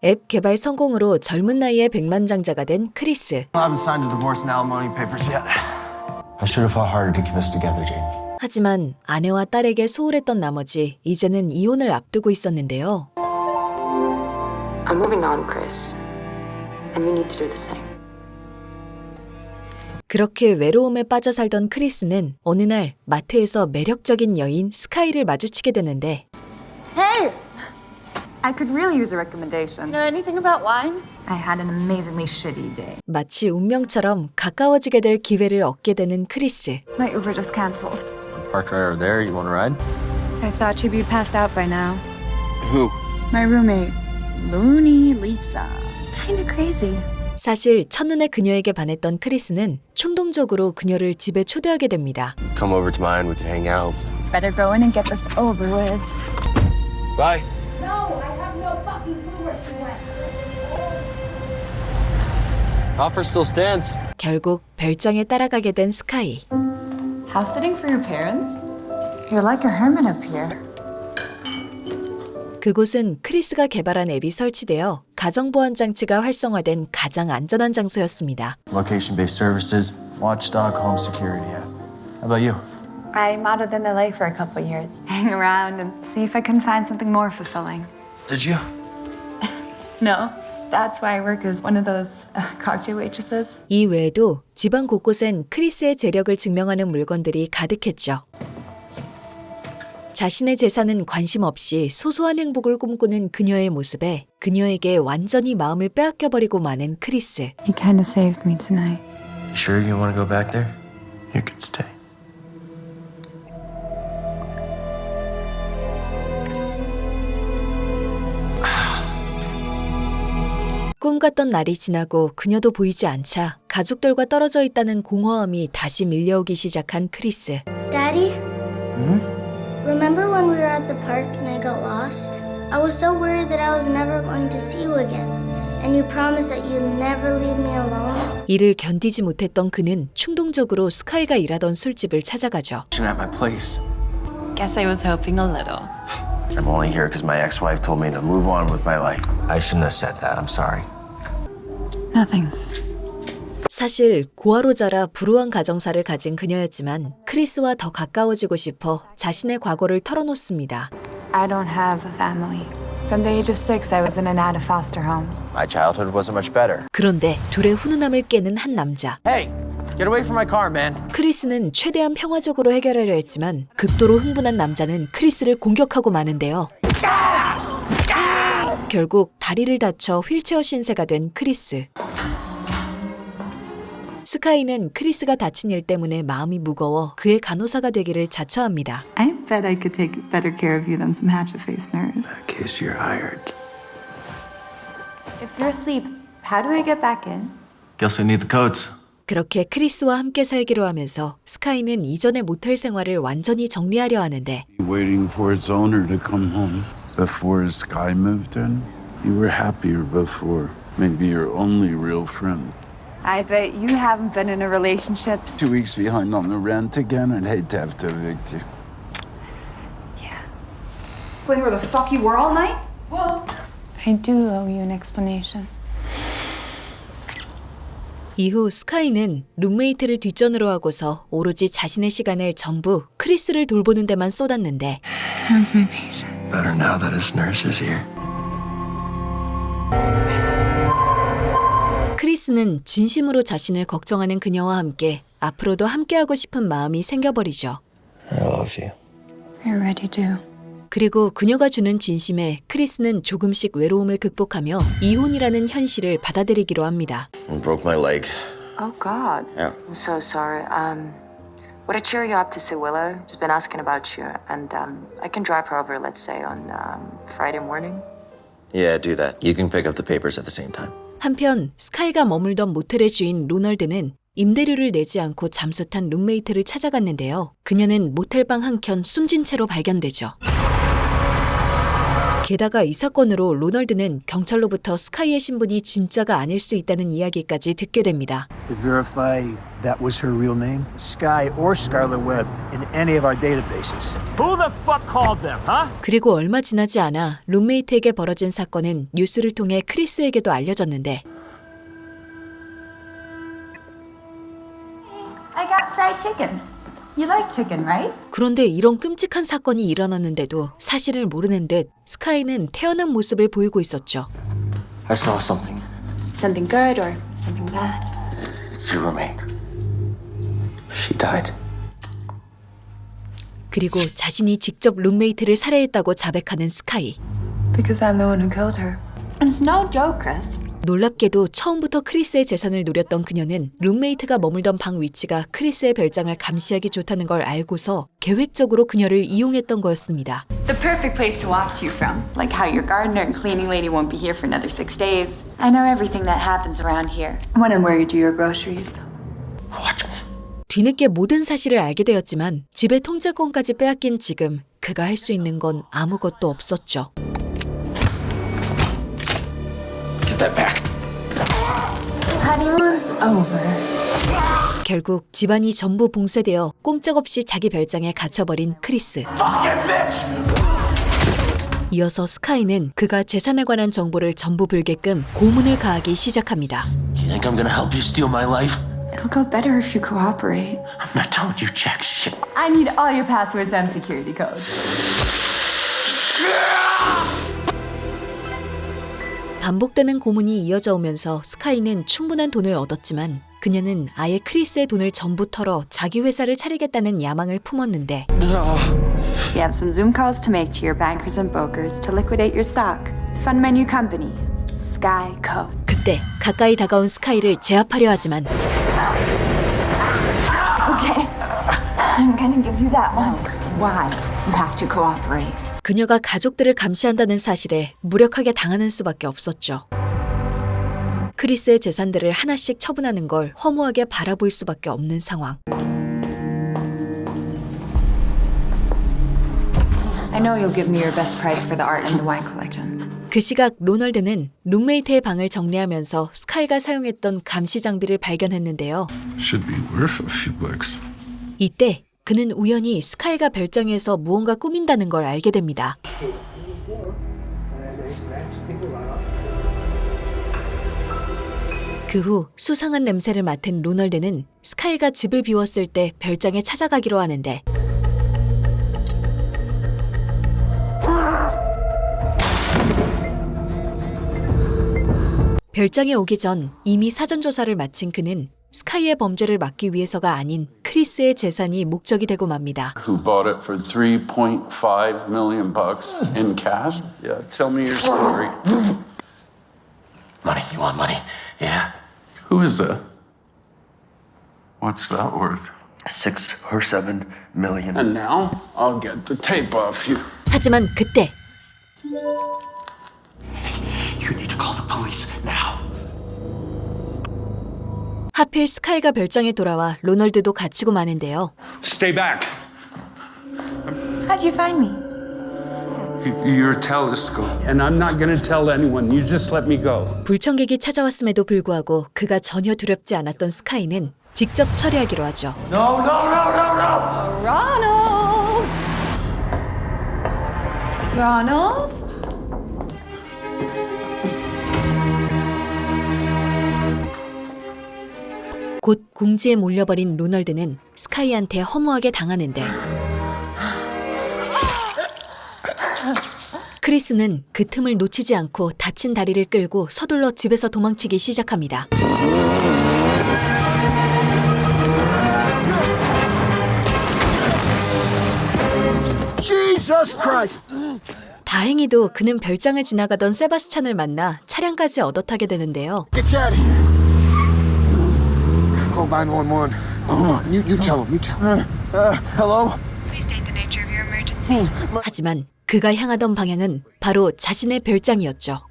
앱 개발 성공으로 젊은 나이에 백만장자가 된 크리스. I haven't signed the divorce and alimony papers yet. I should have fought harder to keep us together, Jane. 하지만 아내와 딸에게 소홀했던 나머지 이제는 이혼을 앞두고 있었는데요. I'm moving on, Chris. And you need to do the same. 그렇게 외로움에 빠져 살던 크리스는 어느 날 마트에서 매력적인 여인 스카이를 마주치게 되는데 Hey! I could really use a recommendation. Know anything about wine? I had an amazingly shitty day. 마치 운명처럼 가까워지게 될 기회를 얻게 되는 크리스. My Uber just canceled. Parked right over there. You want to ride? I thought she'd be passed out by now. Who? My roommate, Looney Lisa. Kinda crazy. 사실 첫눈에 그녀에게 반했던 크리스는 충동적으로 그녀를 집에 초대하게 됩니다. Come over to mine. We can hang out. Better go in and get this over with. Bye. No, I have no fucking clue where she went. Offer still stands. 결국 별장에 따라가게 된 스카이. House sitting for your parents? You're like a hermit up here. 그곳은 크리스가 개발한 앱이 설치되어 가정보안 장치가 활성화된 가장 안전한 장소였습니다. Location-based services, watchdog, home security app. How about you? I modeled in LA for a couple years. Hang around and see if I can find something more fulfilling. Did you? No. That's why I work as one of those cocktail waitresses. 이 외에도 집안 곳곳엔 크리스의 재력을 증명하는 물건들이 가득했죠. 자신의 재산은 관심 없이 소소한 행복을 꿈꾸는 그녀의 모습에 그녀에게 완전히 마음을 빼앗겨버리고 마는 크리스. You kind of saved me tonight. You sure you want to go back there? You can stay. 꿈같던 날이 지나고 그녀도 보이지 않자 가족들과 떨어져 있다는 공허함이 다시 밀려오기 시작한 크리스. Daddy? Remember when we were at the park and I got lost? I was so worried that I was never going to see you again. And you promised that you'd never leave me alone? 이를 견디지 못했던 그는 충동적으로 스카이가 일하던 술집을 찾아가죠. At my place. Guess I was hoping a little. I'm only here because my ex-wife told me to move on with my life. I shouldn't have said that. I'm sorry. Nothing. 사실 고아로 자라 불우한 가정사를 가진 그녀였지만 크리스와 더 가까워지고 싶어 자신의 과거를 털어놓습니다. I don't have a family. From the age of 6, I was in and out of foster homes. My childhood wasn't much better. 그런데 둘의 훈훈함을 깨는 한 남자. Hey, get away from my car, man. 크리스는 최대한 평화적으로 해결하려 했지만 극도로 흥분한 남자는 크리스를 공격하고 마는데요. 결국 다리를 다쳐 휠체어 신세가 된 크리스. 스카이는 크리스가 다친 일 때문에 마음이 무거워 그의 간호사가 되기를 자처합니다. I bet I could take better care of you than some hatchet-faced nurse. In case you're hired. If you're asleep, how do I get back in? Guess I need the codes. 그렇게 크리스와 함께 살기로 하면서 스카이는 이전의 모텔 생활을 완전히 정리하려 하는데 Waiting for its owner to come home. Before Sky moved in, you were happier before. Maybe your only real friend. I bet you haven't been in a relationship. 2 weeks behind on the rent again. I'd hate to have to evict you. Explain where the fuck you were all night? I do owe you an explanation. 이후 스카이는 룸메이트를 뒷전으로 하고서 오로지 자신의 시간을 전부 크리스를 돌보는 데만 쏟았는데 How's my patient? Better now that his nurse is here. 크리스는 진심으로 자신을 걱정하는 그녀와 함께 앞으로도 함께하고 싶은 마음이 생겨버리죠. I love you. I already do. 그리고 그녀가 주는 진심에 크리스는 조금씩 외로움을 극복하며 이혼이라는 현실을 받아들이기로 합니다. I broke my leg. Oh, God. Yeah. I'm so sorry. Would I cheer you up to see Willow? She's been asking about you. And I can drive her over, let's say, on Friday morning. Yeah, do that. You can pick up the papers at the same time. 한편 스카이가 머물던 모텔의 주인 로널드는 임대료를 내지 않고 잠수 탄 룸메이트를 찾아갔는데요. 그녀는 모텔방 한켠 숨진 채로 발견되죠. 게다가 이 사건으로 로널드는 경찰로부터 스카이의 신분이 진짜가 아닐 수 있다는 이야기까지 듣게 됩니다. To verify that was her real name, Sky or Scarlet Webb in any of our databases. Who the fuck called them, huh? 그리고 얼마 지나지 않아 룸메이트에게 벌어진 사건은 뉴스를 통해 크리스에게도 알려졌는데 I got fried chicken. You like chicken, right? 그런데 이런 끔찍한 사건이 일어났는데도 사실을 모르는 듯 스카이는 태어난 모습을 보이고 있었죠. I saw something. Something good or something bad? It's your roommate. She died. 그리고 자신이 직접 룸메이트를 살해했다고 자백하는 스카이. Because I'm the one who killed her. It's no joke, Chris. 놀랍게도 처음부터 크리스의 재산을 노렸던 그녀는 룸메이트가 머물던 방 위치가 크리스의 별장을 감시하기 좋다는 걸 알고서 계획적으로 그녀를 이용했던 거였습니다. The perfect place to walk to from. Like how your gardener and cleaning lady won't be here for another 6 days. I know everything that happens around here. When and where you do your groceries. Watch me. 뒤늦게 모든 사실을 알게 되었지만 집의 통제권까지 빼앗긴 지금 그가 할 수 있는 건 아무것도 없었죠. Get that back. Honeymoon's over. 결국 집안이 전부 봉쇄되어 꼼짝없이 자기 별장에 갇혀버린 크리스. Fucking bitch! 이어서 스카이는 그가 재산에 관한 정보를 전부 불게끔 고문을 가하기 시작합니다. You think I'm gonna help you steal my life? It'll go better if you cooperate. I'm not telling you jack shit. I need all your passwords and security codes. 반복되는 고문이 이어져 오면서 스카이는 충분한 돈을 얻었지만 그녀는 아예 크리스의 돈을 전부 털어 자기 회사를 차리겠다는 야망을 품었는데 We have some Zoom calls to make to your bankers and brokers to liquidate your stock. To fund my new company, Sky Co. 그때 가까이 다가온 스카이를 제압하려 하지만 Okay, I'm gonna give you that one. Why? You have to cooperate. 그녀가 가족들을 감시한다는 사실에 무력하게 당하는 수밖에 없었죠. 크리스의 재산들을 하나씩 처분하는 걸 허무하게 바라볼 수밖에 없는 상황. I know you'll give me your best price for the art and the wine collection. 그 시각 로널드는 룸메이트의 방을 정리하면서 스카이가 사용했던 감시 장비를 발견했는데요. Should be worth a few bucks. 이때 그는 우연히 스카이가 별장에서 무언가 꾸민다는 걸 알게 됩니다. 그 후 수상한 냄새를 맡은 로널드는 스카이가 집을 비웠을 때 별장에 찾아가기로 하는데 별장에 오기 전 이미 사전 조사를 마친 그는 스카이의 범죄를 막기 위해서가 아닌 크리스의 재산이 목적이 되고 맙니다. Who bought it for 3.5 million bucks in cash? Yeah, tell me your story. Money, you want money? Yeah. Who is that? What's that worth? 6 or 7 million. And now I'll get the tape off you. 하지만 그때 You need to call the police now. 하필 스카이가 별장에 돌아와 로널드도 갇히고 마는데요. Stay back. How'd you find me? Your telescope. And I'm not gonna tell anyone. You just let me go. 불청객이 찾아왔음에도 불구하고 그가 전혀 두렵지 않았던 스카이는 직접 처리하기로 하죠. No, no, no, no, no! Ronald! Ronald? 곧 궁지에 몰려버린 로널드는 스카이한테 허무하게 당하는데 크리스는 그 틈을 놓치지 않고 다친 다리를 끌고 서둘러 집에서 도망치기 시작합니다. Jesus Christ! 다행히도 그는 별장을 지나가던 세바스찬을 만나 차량까지 얻어 타게 되는데요. Get out of here. Call 911. You tell him. You tell him. Hello? Please state the nature of your emergency. 하지만 그가 향하던 방향은 바로 자신의 별장이었죠.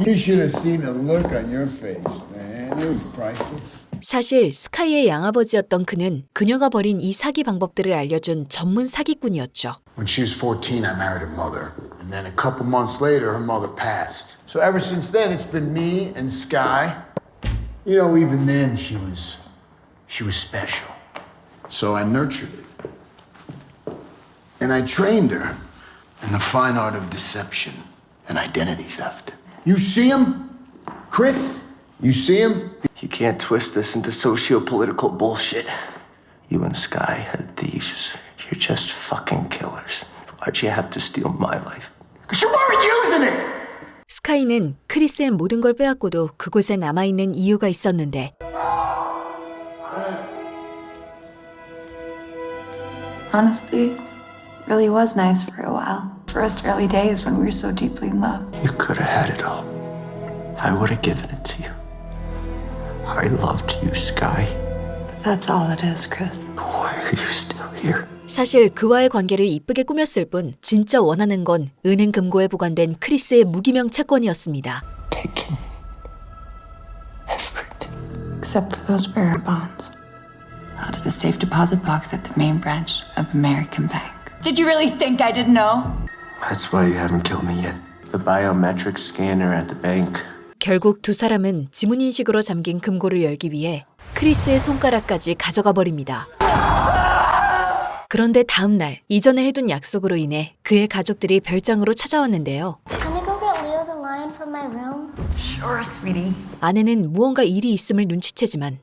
You should have seen the look on your face, man. It was priceless. 사실 스카이의 양아버지였던 그는 그녀가 벌인 이 사기 방법들을 알려준 전문 사기꾼이었죠. When she was 14, I married her mother. And then a couple months later, her mother passed. So ever since then, it's been me and Sky. You know, even then, she was special. So I nurtured it. And I trained her in the fine art of deception and identity theft. You see him? Chris? You see him? You can't twist this into socio-political bullshit. You and Sky are thieves. You're just fucking killers. Why'd you have to steal my life? Because you weren't using it! 스카이는 크리스의 모든 걸 빼앗고도 그곳에 남아있는 이유가 있었는데 Honestly, really was nice for a while. First early days when we were so deeply in love. You could have had it all. I would have given it to you. I loved you, Sky. That's all it is, Chris. Why are you still here? 사실 그와의 관계를 이쁘게 꾸몄을 뿐 진짜 원하는 건 은행 금고에 보관된 크리스의 무기명 채권이었습니다. Taking everything. Except for those bearer bonds. Held at a safe deposit box at the main branch of American Bank. Did you really think I didn't know? That's why you haven't killed me yet. The biometric scanner at the bank. 결국 두 사람은 지문인식으로 잠긴 금고를 열기 위해 크리스의 손가락까지 가져가 버립니다. 그런데 다음 날 이전에 해둔 약속으로 인해 그의 가족들이 별장으로 찾아왔는데요. Can I go get Leo the lion from my room? Sure, sweetie. 아내는 무언가 일이 있음을 눈치채지만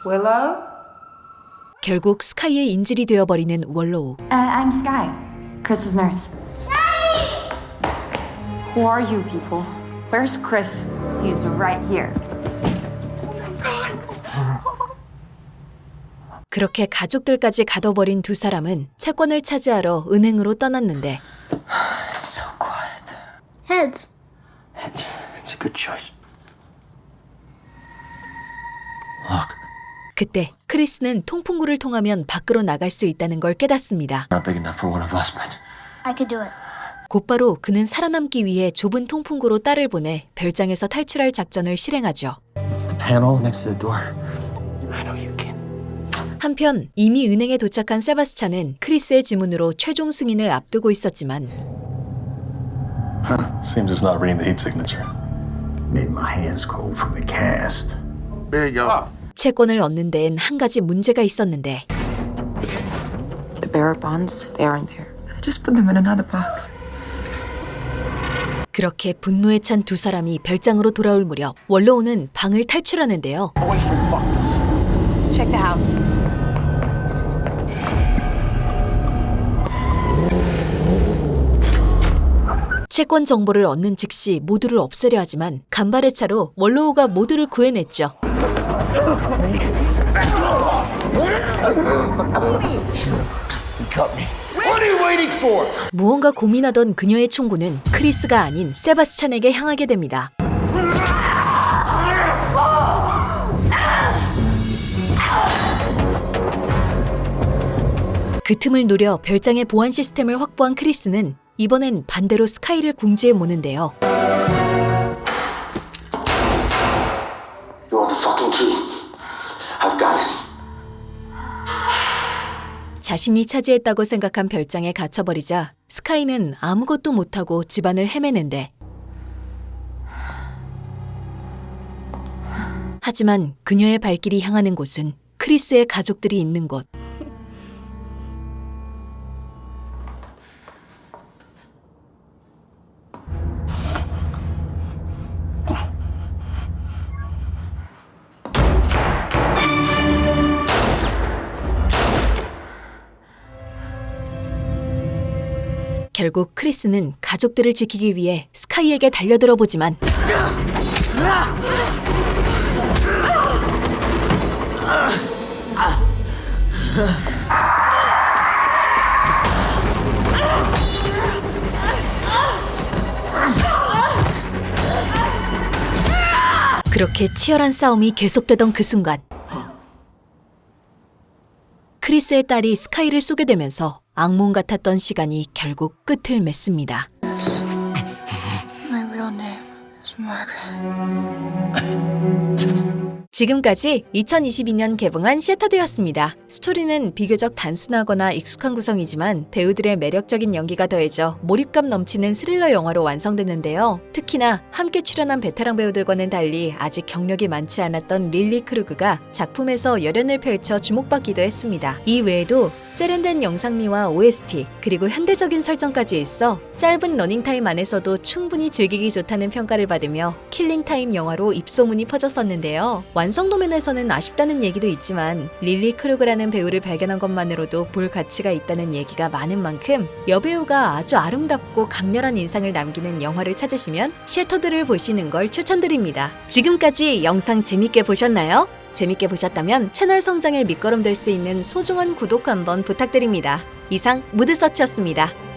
Willow? 결국 스카이의 인질이 되어버리는 월로우. I'm Sky, Chris's nurse. Who are you people? Where's Chris? He's right here. 그렇게 가족들까지 가둬버린 두 사람은 채권을 차지하러 은행으로 떠났는데 It's so quiet. Heads. It's a good choice. Look, 그때 크리스는 통풍구를 통하면 밖으로 나갈 수 있다는 걸 깨닫습니다. not big enough for one of us, but I could do it. 곧바로 그는 살아남기 위해 좁은 통풍구로 딸을 보내 별장에서 탈출할 작전을 실행하죠. it's the panel next to the door. I know you can. 한편 이미 은행에 도착한 세바스찬은 크리스의 지문으로 최종 승인을 앞두고 있었지만 Seems it's not reading the heat signature. Made my hands cold from the cast. There you go. 채권을 얻는 데엔 한 가지 문제가 있었는데 The bearer bonds, they aren't there. I just put them in another box. 그렇게 분노에 찬 두 사람이 별장으로 돌아올 무렵 월로우는 방을 탈출하는데요. Check the house. 채권 정보를 얻는 즉시 모두를 없애려 하지만 간발의 차로 월로우가 모두를 구해냈죠. What are you waiting for? 무언가 고민하던 그녀의 총구는 크리스가 아닌 세바스찬에게 향하게 됩니다. 그 틈을 노려 별장의 보안 시스템을 확보한 크리스는 이번엔 반대로 스카이를 궁지에 모는데요. You want the fucking key? I've got it. 자신이 차지했다고 생각한 별장에 갇혀버리자 스카이는 아무것도 못하고 집안을 헤매는데 하지만 그녀의 발길이 향하는 곳은 크리스의 가족들이 있는 곳. 결국 크리스는 가족들을 지키기 위해 스카이에게 달려들어 보지만 그렇게 치열한 싸움이 계속되던 그 순간 크리스의 딸이 스카이를 쏘게 되면서 악몽 같았던 시간이 결국 끝을 맺습니다. 지금까지 2022년 개봉한 셰터드였습니다. 스토리는 비교적 단순하거나 익숙한 구성이지만 배우들의 매력적인 연기가 더해져 몰입감 넘치는 스릴러 영화로 완성됐는데요. 특히나 함께 출연한 베테랑 배우들과는 달리 아직 경력이 많지 않았던 릴리 크루그가 작품에서 열연을 펼쳐 주목받기도 했습니다. 이 외에도 세련된 영상미와 OST 그리고 현대적인 설정까지 있어 짧은 러닝타임 안에서도 충분히 즐기기 좋다는 평가를 받으며 킬링타임 영화로 입소문이 퍼졌었는데요. 완성도 면에서는 아쉽다는 얘기도 있지만 릴리 크루그라는 배우를 발견한 것만으로도 볼 가치가 있다는 얘기가 많은 만큼 여배우가 아주 아름답고 강렬한 인상을 남기는 영화를 찾으시면 셰터드를 보시는 걸 추천드립니다. 지금까지 영상 재밌게 보셨나요? 재밌게 보셨다면 채널 성장에 밑거름 될 수 있는 소중한 구독 한번 부탁드립니다. 이상 무드서치였습니다.